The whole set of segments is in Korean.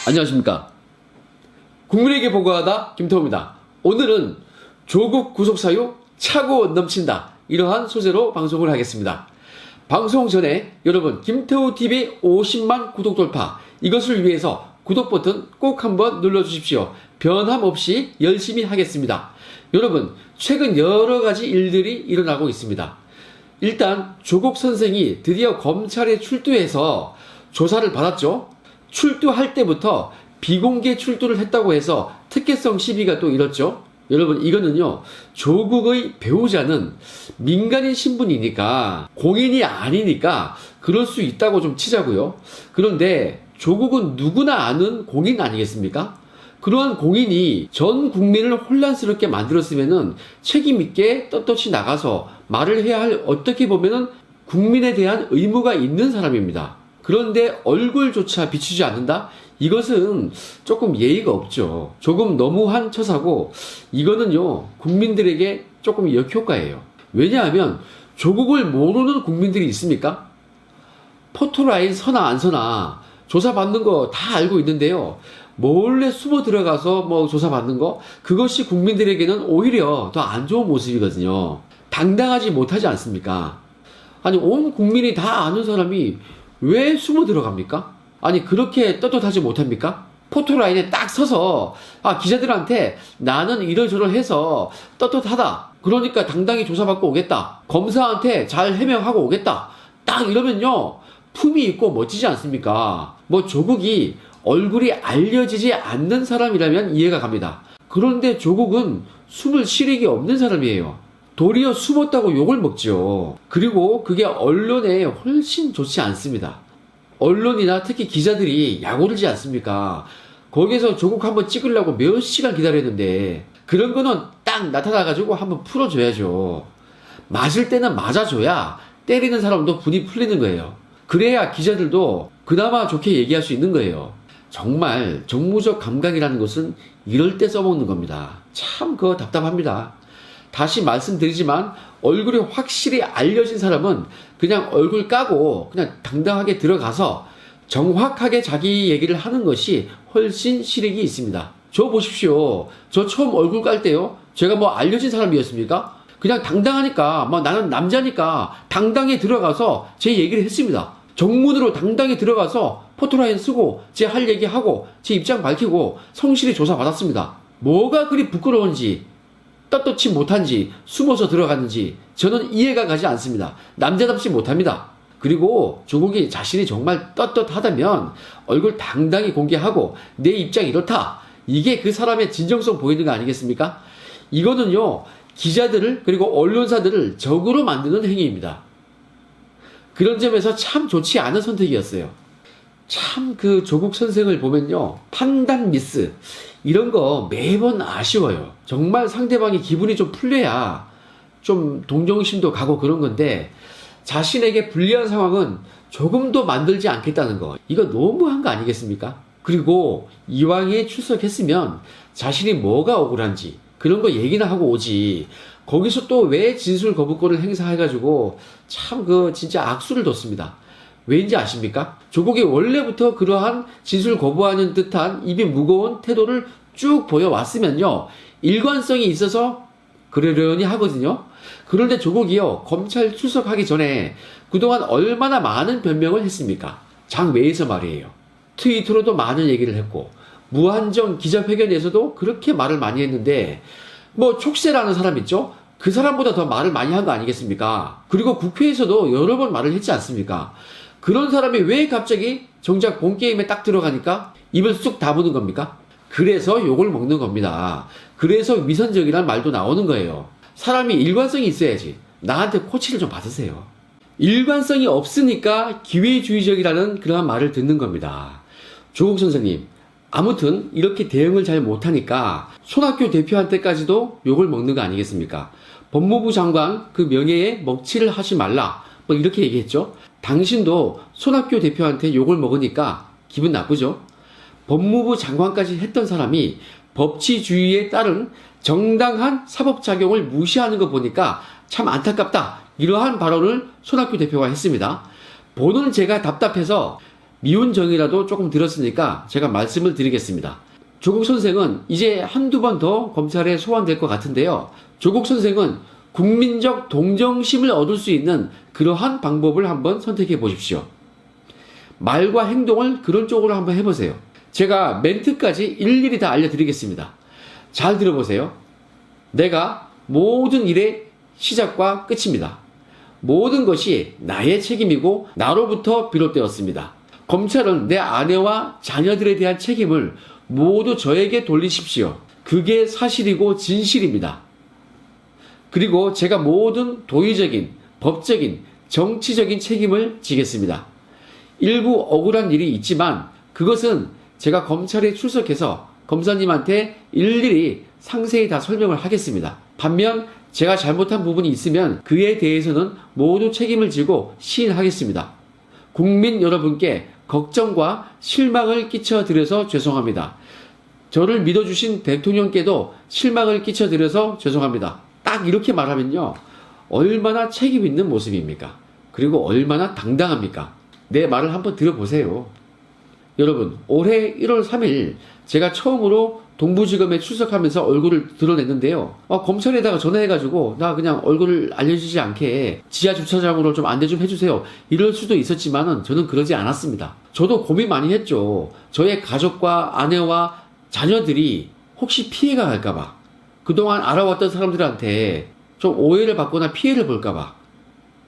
안녕하십니까. 국민에게 보고하다 김태호입니다. 오늘은 조국 구속 사유 차고 넘친다, 이러한 소재로 방송을 하겠습니다. 방송 전에 여러분, 김태호TV 50만 구독 돌파, 이것을 위해서 구독 버튼 꼭 한번 눌러주십시오. 변함없이 열심히 하겠습니다. 여러분, 최근 여러가지 일들이 일어나고 있습니다. 일단 조국 선생이 드디어 검찰에 출두해서 조사를 받았죠. 출두할 때부터 비공개 출두를 했다고 해서 특혜성 시비가 또 일었죠. 여러분, 이거는요, 조국의 배우자는 민간인 신분이니까, 공인이 아니니까 그럴 수 있다고 좀 치자고요. 그런데 조국은 누구나 아는 공인 아니겠습니까? 그러한 공인이 전 국민을 혼란스럽게 만들었으면은 책임있게 떳떳이 나가서 말을 해야 할, 어떻게 보면은 국민에 대한 의무가 있는 사람입니다. 그런데 얼굴조차 비추지 않는다? 이것은 조금 예의가 없죠. 조금 너무한 처사고, 이거는요, 국민들에게 조금 역효과예요. 왜냐하면 조국을 모르는 국민들이 있습니까? 포토라인 서나 안 서나 조사받는 거 다 알고 있는데요, 몰래 숨어 들어가서 뭐 조사받는 거, 그것이 국민들에게는 오히려 더 안 좋은 모습이거든요. 당당하지 못하지 않습니까? 아니, 온 국민이 다 아는 사람이 왜 숨어 들어갑니까? 아니, 그렇게 떳떳하지 못합니까? 포토라인에 딱 서서 기자들한테 나는 이러저러해서 떳떳하다, 그러니까 당당히 조사받고 오겠다, 검사한테 잘 해명하고 오겠다, 딱 이러면요, 품이 있고 멋지지 않습니까? 뭐 조국이 얼굴이 알려지지 않는 사람이라면 이해가 갑니다. 그런데 조국은 숨을 쉬력이 없는 사람이에요. 도리어 숨었다고 욕을 먹죠. 그리고 그게 언론에 훨씬 좋지 않습니다. 언론이나 특히 기자들이 약오르지 않습니까? 거기서 조국 한번 찍으려고 몇 시간 기다렸는데, 그런 거는 딱 나타나가지고 한번 풀어줘야죠. 맞을 때는 맞아줘야 때리는 사람도 분이 풀리는 거예요. 그래야 기자들도 그나마 좋게 얘기할 수 있는 거예요. 정말 정무적 감각이라는 것은 이럴 때 써먹는 겁니다. 참 그거 답답합니다. 다시 말씀드리지만, 얼굴이 확실히 알려진 사람은 그냥 얼굴 까고 그냥 당당하게 들어가서 정확하게 자기 얘기를 하는 것이 훨씬 실익이 있습니다. 저 보십시오. 저 처음 얼굴 깔 때요, 제가 뭐 알려진 사람이었습니까? 그냥 당당하니까, 뭐 나는 남자니까 당당히 들어가서 제 얘기를 했습니다. 정문으로 당당히 들어가서 포토라인 쓰고 제 할 얘기하고 제 입장 밝히고 성실히 조사받았습니다. 뭐가 그리 부끄러운지, 떳떳지 못한지, 숨어서 들어갔는지 저는 이해가 가지 않습니다. 남자답지 못합니다. 그리고 조국이 자신이 정말 떳떳하다면 얼굴 당당히 공개하고 내 입장이 이렇다, 이게 그 사람의 진정성 보이는 거 아니겠습니까? 이거는요, 기자들을 그리고 언론사들을 적으로 만드는 행위입니다. 그런 점에서 참 좋지 않은 선택이었어요. 참 그 조국 선생을 보면요, 판단 미스 이런 거 매번 아쉬워요. 정말 상대방이 기분이 좀 풀려야 좀 동정심도 가고 그런 건데, 자신에게 불리한 상황은 조금도 만들지 않겠다는 거, 이거 너무한 거 아니겠습니까? 그리고 이왕에 출석했으면 자신이 뭐가 억울한지 그런 거 얘기나 하고 오지, 거기서 또 왜 진술 거부권을 행사해가지고 참 진짜 악수를 뒀습니다. 왜인지 아십니까? 조국이 원래부터 그러한 진술 거부하는 듯한 입이 무거운 태도를 쭉 보여왔으면요, 일관성이 있어서 그러려니 하거든요. 그런데 조국이요, 검찰 출석하기 전에 그동안 얼마나 많은 변명을 했습니까? 장외에서 말이에요. 트위터로도 많은 얘기를 했고, 무한정 기자회견에서도 그렇게 말을 많이 했는데, 뭐 촉새라는 사람 있죠? 그 사람보다 더 말을 많이 한 거 아니겠습니까? 그리고 국회에서도 여러 번 말을 했지 않습니까? 그런 사람이 왜 갑자기 정작 본게임에 딱 들어가니까 입을 쑥 다무는 겁니까? 그래서 욕을 먹는 겁니다. 그래서 위선적이라는 말도 나오는 거예요. 사람이 일관성이 있어야지. 나한테 코치를 좀 받으세요. 일관성이 없으니까 기회주의적이라는 그러한 말을 듣는 겁니다. 조국 선생님, 아무튼 이렇게 대응을 잘 못하니까 손학규 대표한테까지도 욕을 먹는 거 아니겠습니까? 법무부 장관 그 명예에 먹칠을 하지 말라, 뭐 이렇게 얘기했죠. 당신도 손학규 대표한테 욕을 먹으니까 기분 나쁘죠? 법무부 장관까지 했던 사람이 법치주의에 따른 정당한 사법작용을 무시하는 거 보니까 참 안타깝다, 이러한 발언을 손학규 대표가 했습니다. 보는 제가 답답해서 미운 정이라도 조금 들었으니까 제가 말씀을 드리겠습니다. 조국 선생은 이제 한두 번 더 검찰에 소환될 것 같은데요. 조국 선생은 국민적 동정심을 얻을 수 있는 그러한 방법을 한번 선택해 보십시오. 말과 행동을 그런 쪽으로 한번 해보세요. 제가 멘트까지 일일이 다 알려드리겠습니다. 잘 들어보세요. 내가 모든 일의 시작과 끝입니다. 모든 것이 나의 책임이고 나로부터 비롯되었습니다. 검찰은 내 아내와 자녀들에 대한 책임을 모두 저에게 돌리십시오. 그게 사실이고 진실입니다. 그리고 제가 모든 도의적인, 법적인, 정치적인 책임을 지겠습니다. 일부 억울한 일이 있지만 그것은 제가 검찰에 출석해서 검사님한테 일일이 상세히 다 설명을 하겠습니다. 반면 제가 잘못한 부분이 있으면 그에 대해서는 모두 책임을 지고 시인하겠습니다. 국민 여러분께 걱정과 실망을 끼쳐드려서 죄송합니다. 저를 믿어주신 대통령께도 실망을 끼쳐드려서 죄송합니다. 딱 이렇게 말하면요, 얼마나 책임 있는 모습입니까? 그리고 얼마나 당당합니까? 내 말을 한번 들어보세요. 여러분, 올해 1월 3일 제가 처음으로 동부지검에 출석하면서 얼굴을 드러냈는데요. 검찰에다가 전화해가지고 나 그냥 얼굴을 알려주지 않게 지하 주차장으로 좀 안내 좀 해주세요. 이럴 수도 있었지만은 저는 그러지 않았습니다. 저도 고민 많이 했죠. 저의 가족과 아내와 자녀들이 혹시 피해가 갈까봐, 그동안 알아왔던 사람들한테 좀 오해를 받거나 피해를 볼까봐,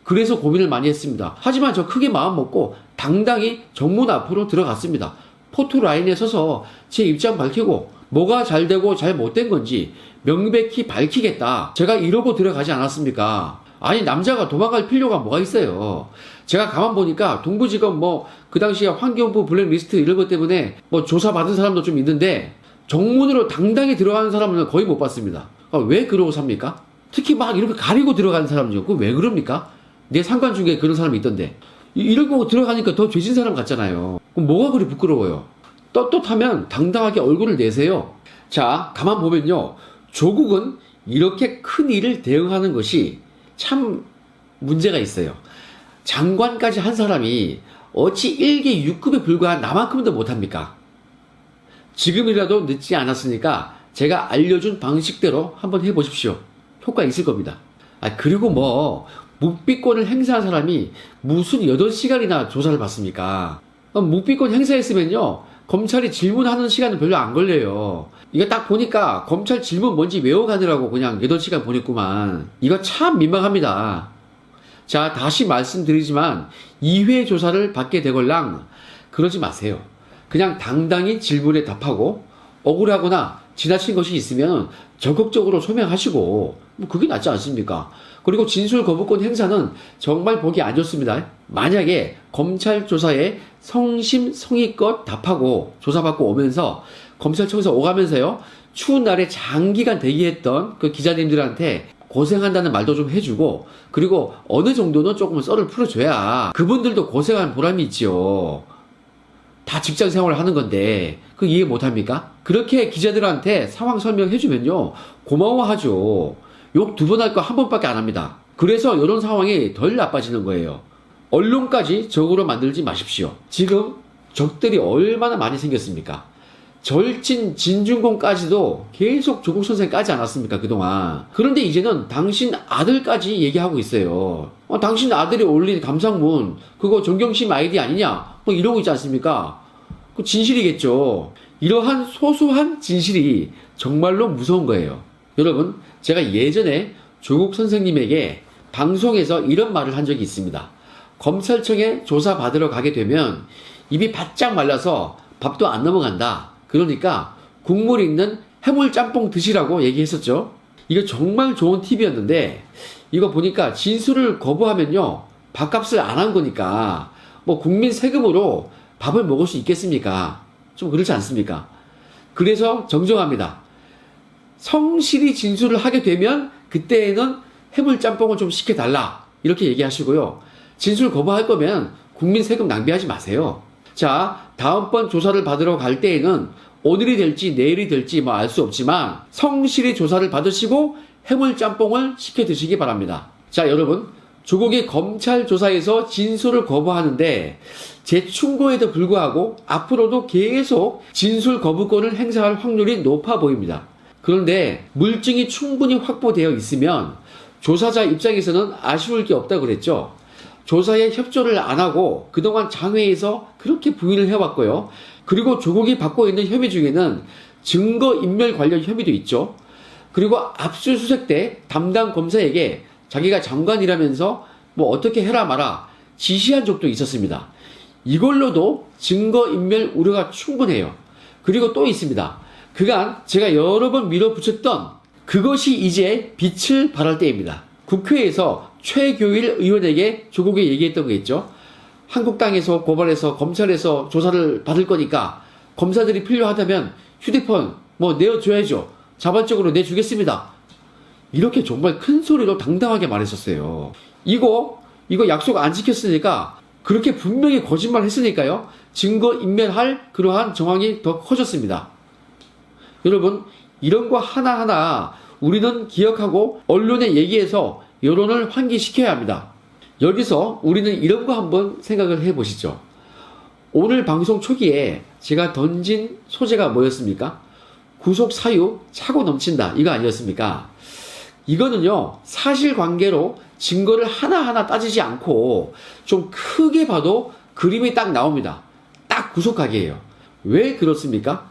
그래서 고민을 많이 했습니다. 하지만 저 크게 마음 먹고 당당히 정문 앞으로 들어갔습니다. 포토라인에 서서 제 입장 밝히고 뭐가 잘 되고 잘 못된 건지 명백히 밝히겠다. 제가 이러고 들어가지 않았습니까? 아니, 남자가 도망갈 필요가 뭐가 있어요. 제가 가만 보니까 동부지검 그 당시에 환경부 블랙리스트 이런 것 때문에 조사받은 사람도 좀 있는데 정문으로 당당히 들어가는 사람은 거의 못 봤습니다. 왜 그러고 삽니까? 특히 막 이렇게 가리고 들어가는 사람이요. 왜 그럽니까? 내 상관 중에 그런 사람이 있던데. 이러고 들어가니까 더 죄진 사람 같잖아요. 그럼 뭐가 그리 부끄러워요? 떳떳하면 당당하게 얼굴을 내세요. 자, 가만 보면요, 조국은 이렇게 큰 일을 대응하는 것이 참 문제가 있어요. 장관까지 한 사람이 어찌 1기 6급에 불과한 나만큼도 못합니까? 지금이라도 늦지 않았으니까 제가 알려준 방식대로 한번 해보십시오. 효과 있을 겁니다. 그리고 묵비권을 행사한 사람이 무슨 8시간이나 조사를 받습니까? 묵비권 행사했으면요, 검찰이 질문하는 시간은 별로 안 걸려요. 이거 딱 보니까 검찰 질문 뭔지 외워가느라고 그냥 8시간 보냈구만. 이거 참 민망합니다. 자, 다시 말씀드리지만 2회 조사를 받게 되걸랑 그러지 마세요. 그냥 당당히 질문에 답하고 억울하거나 지나친 것이 있으면 적극적으로 소명하시고 그게 낫지 않습니까? 그리고 진술 거부권 행사는 정말 보기 안 좋습니다. 만약에 검찰 조사에 성심성의껏 답하고 조사받고 오면서 검찰청에서 오가면서요, 추운 날에 장기간 대기했던 그 기자님들한테 고생한다는 말도 좀 해주고, 그리고 어느 정도는 조금 썰을 풀어줘야 그분들도 고생한 보람이 있지요. 다 직장 생활을 하는 건데 그 이해 못합니까? 그렇게 기자들한테 상황 설명해주면요, 고마워하죠. 욕 2번 할 거 1번밖에 안 합니다. 그래서 이런 상황이 덜 나빠지는 거예요. 언론까지 적으로 만들지 마십시오. 지금 적들이 얼마나 많이 생겼습니까? 절친 진중권까지도 계속 조국 선생 까지 않았습니까, 그동안. 그런데 이제는 당신 아들까지 얘기하고 있어요. 당신 아들이 올린 감상문 그거 정경심 아이디 아니냐 이러고 있지 않습니까? 그 진실이겠죠. 이러한 소소한 진실이 정말로 무서운 거예요. 여러분, 제가 예전에 조국 선생님에게 방송에서 이런 말을 한 적이 있습니다. 검찰청에 조사받으러 가게 되면 입이 바짝 말라서 밥도 안 넘어간다. 그러니까 국물 있는 해물짬뽕 드시라고 얘기했었죠. 이거 정말 좋은 팁이었는데 이거 보니까 진술을 거부하면요, 밥값을 안 한 거니까 국민 세금으로 밥을 먹을 수 있겠습니까? 좀 그렇지 않습니까? 그래서 정정합니다. 성실히 진술을 하게 되면 그때에는 해물짬뽕을 좀 시켜달라 이렇게 얘기하시고요. 진술 거부할 거면 국민 세금 낭비하지 마세요. 자, 다음번 조사를 받으러 갈 때에는 오늘이 될지 내일이 될지 알 수 없지만 성실히 조사를 받으시고 해물짬뽕을 시켜 드시기 바랍니다. 자, 여러분, 조국이 검찰 조사에서 진술을 거부하는데 재충고에도 불구하고 앞으로도 계속 진술 거부권을 행사할 확률이 높아 보입니다. 그런데 물증이 충분히 확보되어 있으면 조사자 입장에서는 아쉬울 게 없다고 그랬죠. 조사에 협조를 안 하고 그동안 장외에서 그렇게 부인을 해왔고요. 그리고 조국이 받고 있는 혐의 중에는 증거인멸 관련 혐의도 있죠. 그리고 압수수색 때 담당 검사에게 자기가 장관이라면서 뭐 어떻게 해라 마라 지시한 적도 있었습니다. 이걸로도 증거인멸 우려가 충분해요. 그리고 또 있습니다. 그간 제가 여러 번 밀어붙였던 그것이 이제 빛을 발할 때입니다. 국회에서 최교일 의원에게 조국이 얘기했던 거 있죠. 한국당에서 고발해서 검찰에서 조사를 받을 거니까 검사들이 필요하다면 휴대폰 뭐 내어줘야죠. 자발적으로 내주겠습니다. 이렇게 정말 큰 소리로 당당하게 말했었어요. 이거 약속 안 지켰으니까 그렇게 분명히 거짓말 했으니까요. 증거인멸할 그러한 정황이 더 커졌습니다. 여러분, 이런 거 하나하나 우리는 기억하고 언론에 얘기해서 여론을 환기시켜야 합니다. 여기서 우리는 이런 거 한번 생각을 해보시죠. 오늘 방송 초기에 제가 던진 소재가 뭐였습니까? 구속 사유 차고 넘친다 이거 아니었습니까? 이거는요 사실관계로 증거를 하나하나 따지지 않고 좀 크게 봐도 그림이 딱 나옵니다. 딱 구속하기예요. 왜 그렇습니까?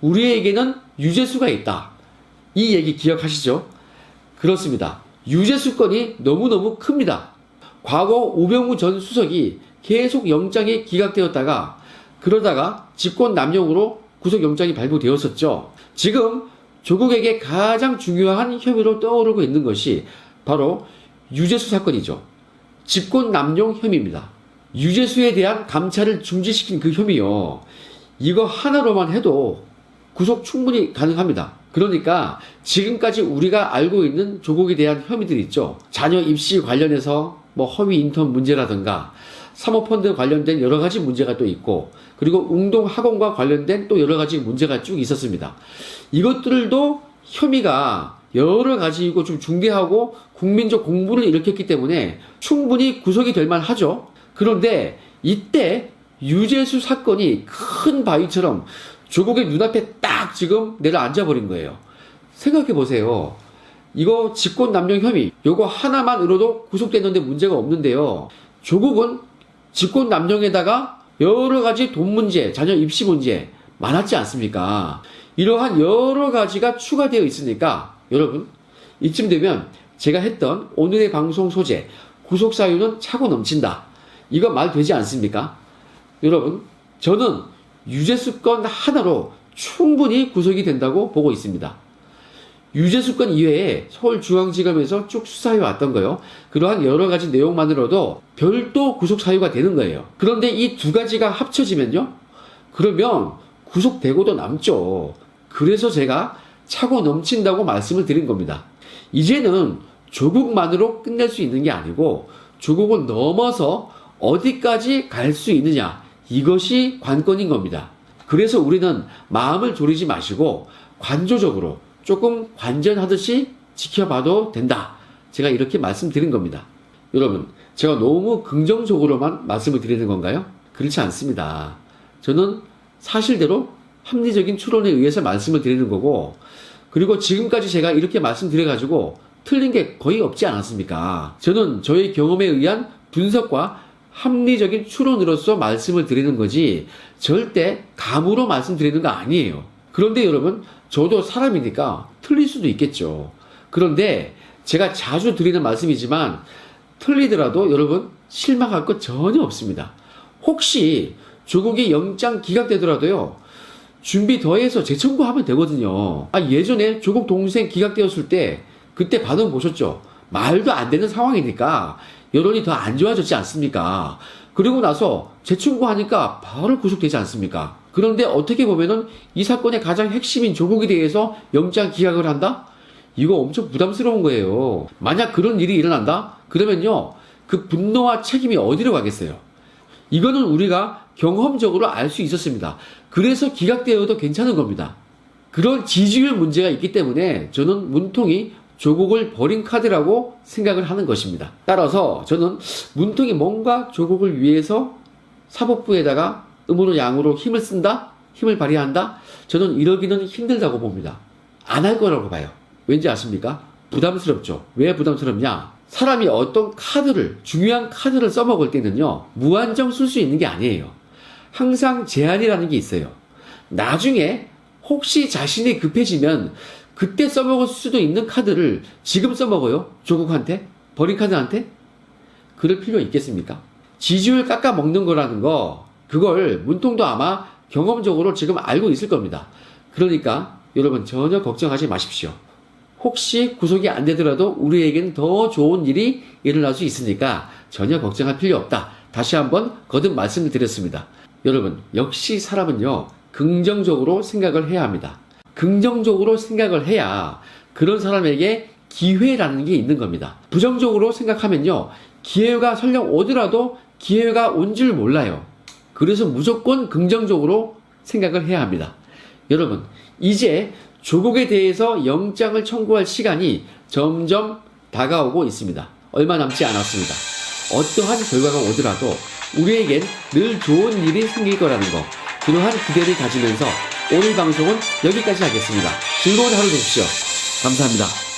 우리에게는 유죄수가 있다. 이 얘기 기억하시죠? 그렇습니다. 유죄수건이 너무너무 큽니다. 과거 우병우 전 수석이 계속 영장이 기각되었다가 그러다가 직권남용으로 구속영장이 발부되었었죠. 지금 조국에게 가장 중요한 혐의로 떠오르고 있는 것이 바로 유죄수 사건이죠. 직권남용 혐의입니다. 유죄수에 대한 감찰을 중지시킨 그 혐의요. 이거 하나로만 해도 구속 충분히 가능합니다. 그러니까 지금까지 우리가 알고 있는 조국에 대한 혐의들 있죠. 자녀 입시 관련해서 뭐 허위 인턴 문제라든가 사모펀드 관련된 여러 가지 문제가 또 있고 그리고 웅동학원과 관련된 또 여러 가지 문제가 쭉 있었습니다. 이것들도 혐의가 여러 가지이고 좀 중대하고 국민적 공분을 일으켰기 때문에 충분히 구속이 될 만하죠. 그런데 이때 유재수 사건이 큰 바위처럼 조국의 눈앞에 딱 지금 내려앉아버린 거예요. 생각해 보세요. 이거 직권남용 혐의 요거 하나만으로도 구속됐는데 문제가 없는데요. 조국은 직권남용에다가 여러 가지 돈 문제, 자녀 입시 문제 많았지 않습니까? 이러한 여러 가지가 추가되어 있으니까 여러분 이쯤 되면 제가 했던 오늘의 방송 소재 구속사유는 차고 넘친다. 이거 말 되지 않습니까? 여러분 저는 유죄수건 하나로 충분히 구속이 된다고 보고 있습니다. 유죄수건 이외에 서울중앙지검에서 쭉 수사해 왔던 거요. 그러한 여러 가지 내용만으로도 별도 구속 사유가 되는 거예요. 그런데 이 두 가지가 합쳐지면요. 그러면 구속되고도 남죠. 그래서 제가 차고 넘친다고 말씀을 드린 겁니다. 이제는 조국만으로 끝낼 수 있는 게 아니고 조국을 넘어서 어디까지 갈 수 있느냐. 이것이 관건인 겁니다. 그래서 우리는 마음을 졸이지 마시고 관조적으로 조금 관전하듯이 지켜봐도 된다. 제가 이렇게 말씀드린 겁니다. 여러분, 제가 너무 긍정적으로만 말씀을 드리는 건가요? 그렇지 않습니다. 저는 사실대로 합리적인 추론에 의해서 말씀을 드리는 거고, 그리고 지금까지 제가 이렇게 말씀드려가지고 틀린 게 거의 없지 않았습니까? 저는 저의 경험에 의한 분석과 합리적인 추론으로서 말씀을 드리는 거지 절대 감으로 말씀드리는 거 아니에요. 그런데 여러분 저도 사람이니까 틀릴 수도 있겠죠. 그런데 제가 자주 드리는 말씀이지만 틀리더라도 여러분 실망할 것 전혀 없습니다. 혹시 조국이 영장 기각되더라도요. 준비 더해서 재청구하면 되거든요. 예전에 조국 동생 기각되었을 때 그때 반응 보셨죠? 말도 안 되는 상황이니까 여론이 더 안 좋아졌지 않습니까? 그리고 나서 재청구하니까 바로 구속되지 않습니까? 그런데 어떻게 보면은 이 사건의 가장 핵심인 조국에 대해서 영장 기각을 한다? 이거 엄청 부담스러운 거예요. 만약 그런 일이 일어난다? 그러면요, 그 분노와 책임이 어디로 가겠어요? 이거는 우리가 경험적으로 알 수 있었습니다. 그래서 기각되어도 괜찮은 겁니다. 그런 지지율 문제가 있기 때문에 저는 문통이 조국을 버린 카드라고 생각을 하는 것입니다. 따라서 저는 문통이 뭔가 조국을 위해서 사법부에다가 음으로 양으로 힘을 쓴다? 힘을 발휘한다? 저는 이러기는 힘들다고 봅니다. 안 할 거라고 봐요. 왠지 아십니까? 부담스럽죠. 왜 부담스럽냐? 사람이 어떤 카드를, 중요한 카드를 써먹을 때는요, 무한정 쓸 수 있는 게 아니에요. 항상 제한이라는 게 있어요. 나중에 혹시 자신이 급해지면 그때 써먹을 수도 있는 카드를 지금 써먹어요? 조국한테? 버린 카드한테? 그럴 필요 있겠습니까? 지지율 깎아먹는 거라는 거, 그걸 문통도 아마 경험적으로 지금 알고 있을 겁니다. 그러니까 여러분 전혀 걱정하지 마십시오. 혹시 구속이 안 되더라도 우리에겐 더 좋은 일이 일어날 수 있으니까 전혀 걱정할 필요 없다. 다시 한번 거듭 말씀을 드렸습니다. 여러분, 역시 사람은요, 긍정적으로 생각을 해야 합니다. 긍정적으로 생각을 해야 그런 사람에게 기회라는 게 있는 겁니다. 부정적으로 생각하면요, 기회가 설령 오더라도 기회가 온 줄 몰라요. 그래서 무조건 긍정적으로 생각을 해야 합니다. 여러분, 이제 조국에 대해서 영장을 청구할 시간이 점점 다가오고 있습니다. 얼마 남지 않았습니다. 어떠한 결과가 오더라도 우리에겐 늘 좋은 일이 생길 거라는 거, 그러한 기대를 가지면서 오늘 방송은 여기까지 하겠습니다. 즐거운 하루 되십시오. 감사합니다.